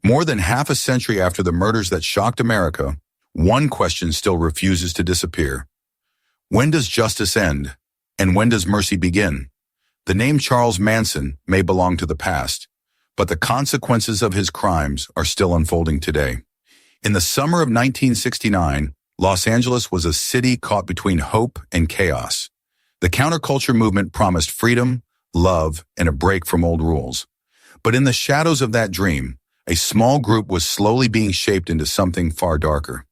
More than half a century after the murders that shocked America, one question still refuses to disappear. When does justice end? And when does mercy begin? The name Charles Manson may belong to the past, but the consequences of his crimes are still unfolding today. In the summer of 1969, Los Angeles was a city caught between hope and chaos. The counterculture movement promised freedom, love, and a break from old rules. But in the shadows of that dream, a small group was slowly being shaped into something far darker.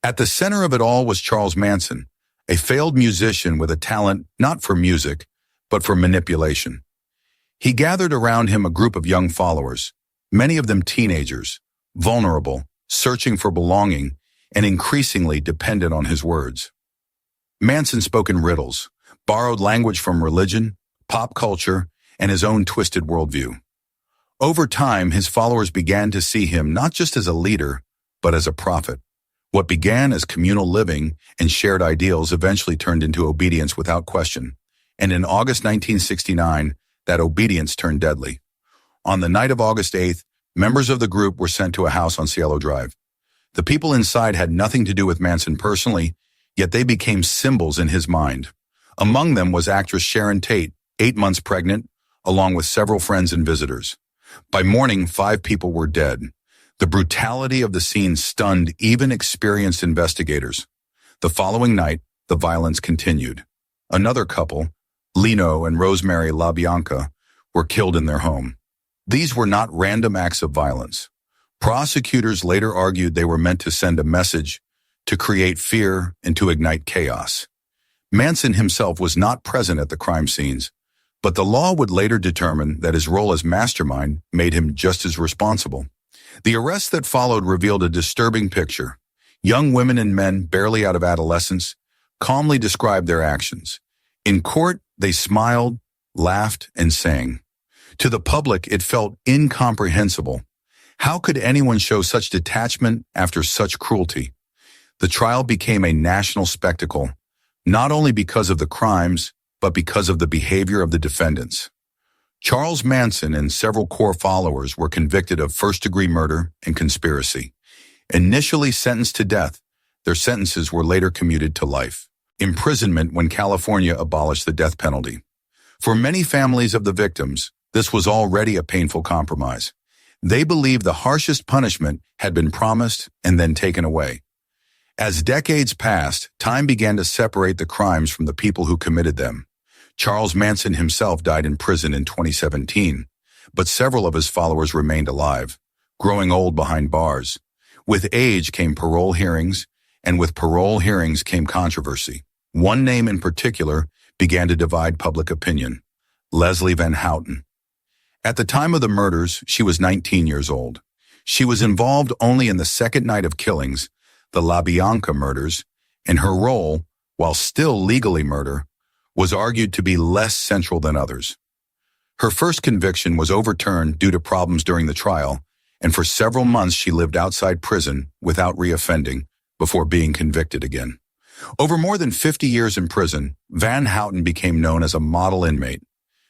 At the center of it all was Charles Manson, a failed musician with a talent not for music, but for manipulation. He gathered around him a group of young followers, many of them teenagers, vulnerable, searching for belonging, and increasingly dependent on his words. Manson spoke in riddles, borrowed language from religion, pop culture, and his own twisted worldview. Over time, his followers began to see him not just as a leader, but as a prophet. What began as communal living and shared ideals eventually turned into obedience without question. And in August 1969, that obedience turned deadly. On the night of August 8th, members of the group were sent to a house on Cielo Drive. The people inside had nothing to do with Manson personally, yet they became symbols in his mind. Among them was actress Sharon Tate, 8 months pregnant, along with several friends and visitors. By morning, 5 people were dead. The brutality of the scene stunned even experienced investigators. The following night, the violence continued. Another couple, Lino and Rosemary LaBianca, were killed in their home. These were not random acts of violence. Prosecutors later argued they were meant to send a message, to create fear, and to ignite chaos. Manson himself was not present at the crime scenes, but the law would later determine that his role as mastermind made him just as responsible. The arrests that followed revealed a disturbing picture. Young women and men barely out of adolescence calmly described their actions. In court, they smiled, laughed, and sang. To the public, it felt incomprehensible. How could anyone show such detachment after such cruelty? The trial became a national spectacle, not only because of the crimes, but because of the behavior of the defendants. Charles Manson and several core followers were convicted of first-degree murder and conspiracy. Initially sentenced to death, their sentences were later commuted to life. Imprisonment when California abolished the death penalty. For many families of the victims, this was already a painful compromise. They believed the harshest punishment had been promised and then taken away. As decades passed, time began to separate the crimes from the people who committed them. Charles Manson himself died in prison in 2017, but several of his followers remained alive, growing old behind bars. With age came parole hearings, and with parole hearings came controversy. One name in particular began to divide public opinion: Leslie Van Houten. At the time of the murders, she was 19 years old. She was involved only in the second night of killings, the LaBianca murders, and her role, while still legally murder, was argued to be less central than others. Her first conviction was overturned due to problems during the trial, and for several months she lived outside prison without reoffending before being convicted again. Over more than 50 years in prison, Van Houten became known as a model inmate.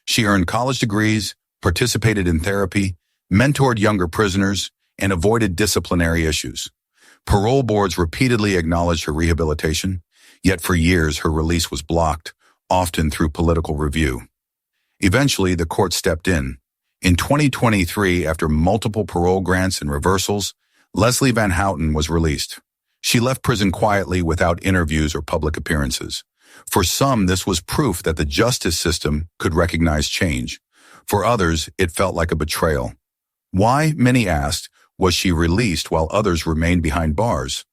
She earned college degrees, participated in therapy, mentored younger prisoners, and avoided disciplinary issues. Parole boards repeatedly acknowledged her rehabilitation, yet for years her release was blocked, often through political review. Eventually, the court stepped in. In 2023, after multiple parole grants and reversals, Leslie Van Houten was released. She left prison quietly without interviews or public appearances. For some, this was proof that the justice system could recognize change. For others, it felt like a betrayal. Why, many asked, was she released while others remained behind bars?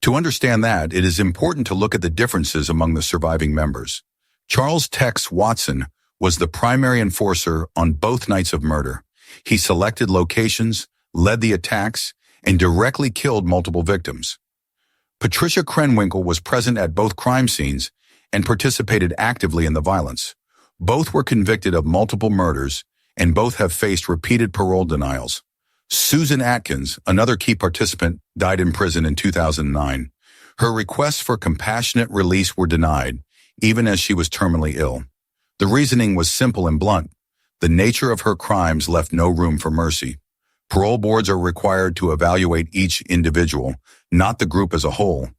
To understand that, it is important to look at the differences among the surviving members. Charles Tex Watson was the primary enforcer on both nights of murder. He selected locations, led the attacks, and directly killed multiple victims. Patricia Krenwinkel was present at both crime scenes and participated actively in the violence. Both were convicted of multiple murders, and both have faced repeated parole denials. Susan Atkins, another key participant, died in prison in 2009. Her requests for compassionate release were denied, even as she was terminally ill. The reasoning was simple and blunt. The nature of her crimes left no room for mercy. Parole boards are required to evaluate each individual, not the group as a whole.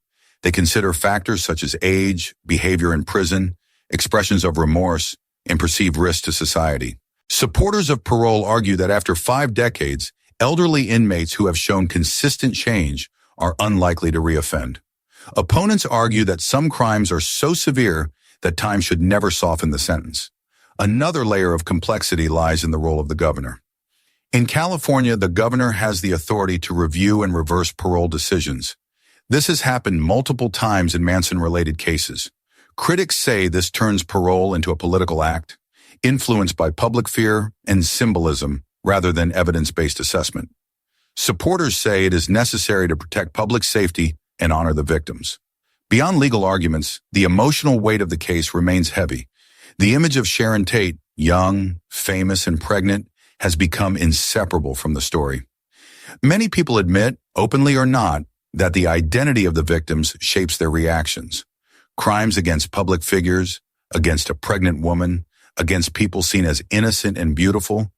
They consider factors such as age, behavior in prison, expressions of remorse, and perceived risk to society. Supporters of parole argue that after 5 decades, elderly inmates who have shown consistent change are unlikely to reoffend. Opponents argue that some crimes are so severe that time should never soften the sentence. Another layer of complexity lies in the role of the governor. In California, the governor has the authority to review and reverse parole decisions. This has happened multiple times in Manson-related cases. Critics say this turns parole into a political act, influenced by public fear and symbolism rather than evidence-based assessment. Supporters say it is necessary to protect public safety and honor the victims. Beyond legal arguments, the emotional weight of the case remains heavy. The image of Sharon Tate, young, famous, and pregnant, has become inseparable from the story. Many people admit, openly or not, that the identity of the victims shapes their reactions. Crimes against public figures, against a pregnant woman, against people seen as innocent and beautiful,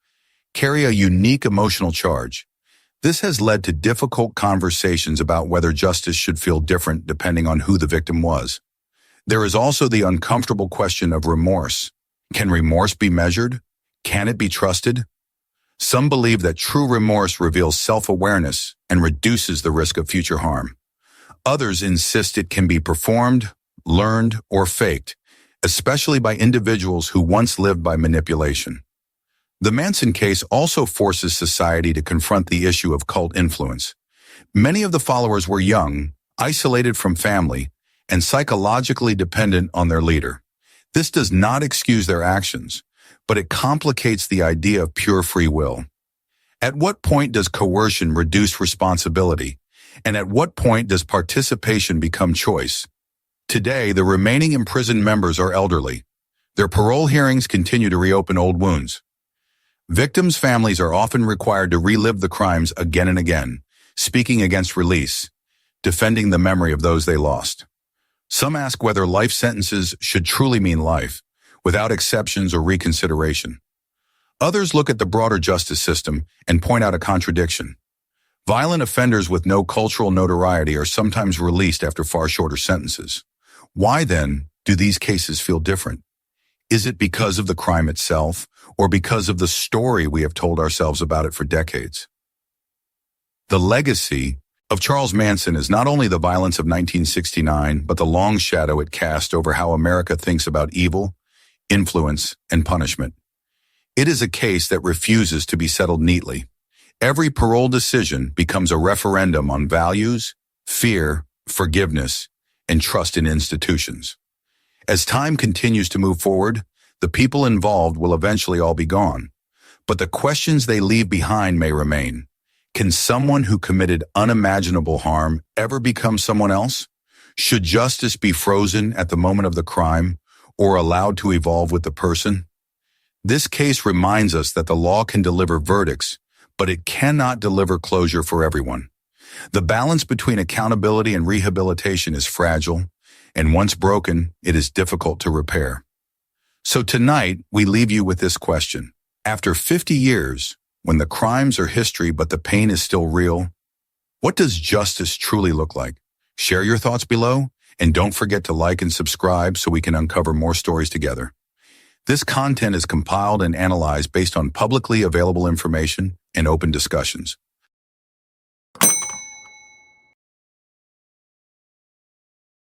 carry a unique emotional charge. This has led to difficult conversations about whether justice should feel different depending on who the victim was. There is also the uncomfortable question of remorse. Can remorse be measured? Can it be trusted? Some believe that true remorse reveals self-awareness and reduces the risk of future harm. Others insist it can be performed, learned, or faked, especially by individuals who once lived by manipulation. The Manson case also forces society to confront the issue of cult influence. Many of the followers were young, isolated from family, and psychologically dependent on their leader. This does not excuse their actions, but it complicates the idea of pure free will. At what point does coercion reduce responsibility? And at what point does participation become choice? Today, the remaining imprisoned members are elderly. Their parole hearings continue to reopen old wounds. Victims' families are often required to relive the crimes again and again, speaking against release, defending the memory of those they lost. Some ask whether life sentences should truly mean life, without exceptions or reconsideration. Others look at the broader justice system and point out a contradiction. Violent offenders with no cultural notoriety are sometimes released after far shorter sentences. Why, then, do these cases feel different? Is it because of the crime itself, or because of the story we have told ourselves about it for decades? The legacy of Charles Manson is not only the violence of 1969, but the long shadow it cast over how America thinks about evil, influence, and punishment. It is a case that refuses to be settled neatly. Every parole decision becomes a referendum on values, fear, forgiveness, and trust in institutions. As time continues to move forward, the people involved will eventually all be gone, but the questions they leave behind may remain. Can someone who committed unimaginable harm ever become someone else? Should justice be frozen at the moment of the crime or allowed to evolve with the person? This case reminds us that the law can deliver verdicts, but it cannot deliver closure for everyone. The balance between accountability and rehabilitation is fragile, and once broken, it is difficult to repair. So tonight, we leave you with this question. After 50 years, when the crimes are history but the pain is still real, what does justice truly look like? Share your thoughts below, and don't forget to like and subscribe so we can uncover more stories together. This content is compiled and analyzed based on publicly available information and open discussions.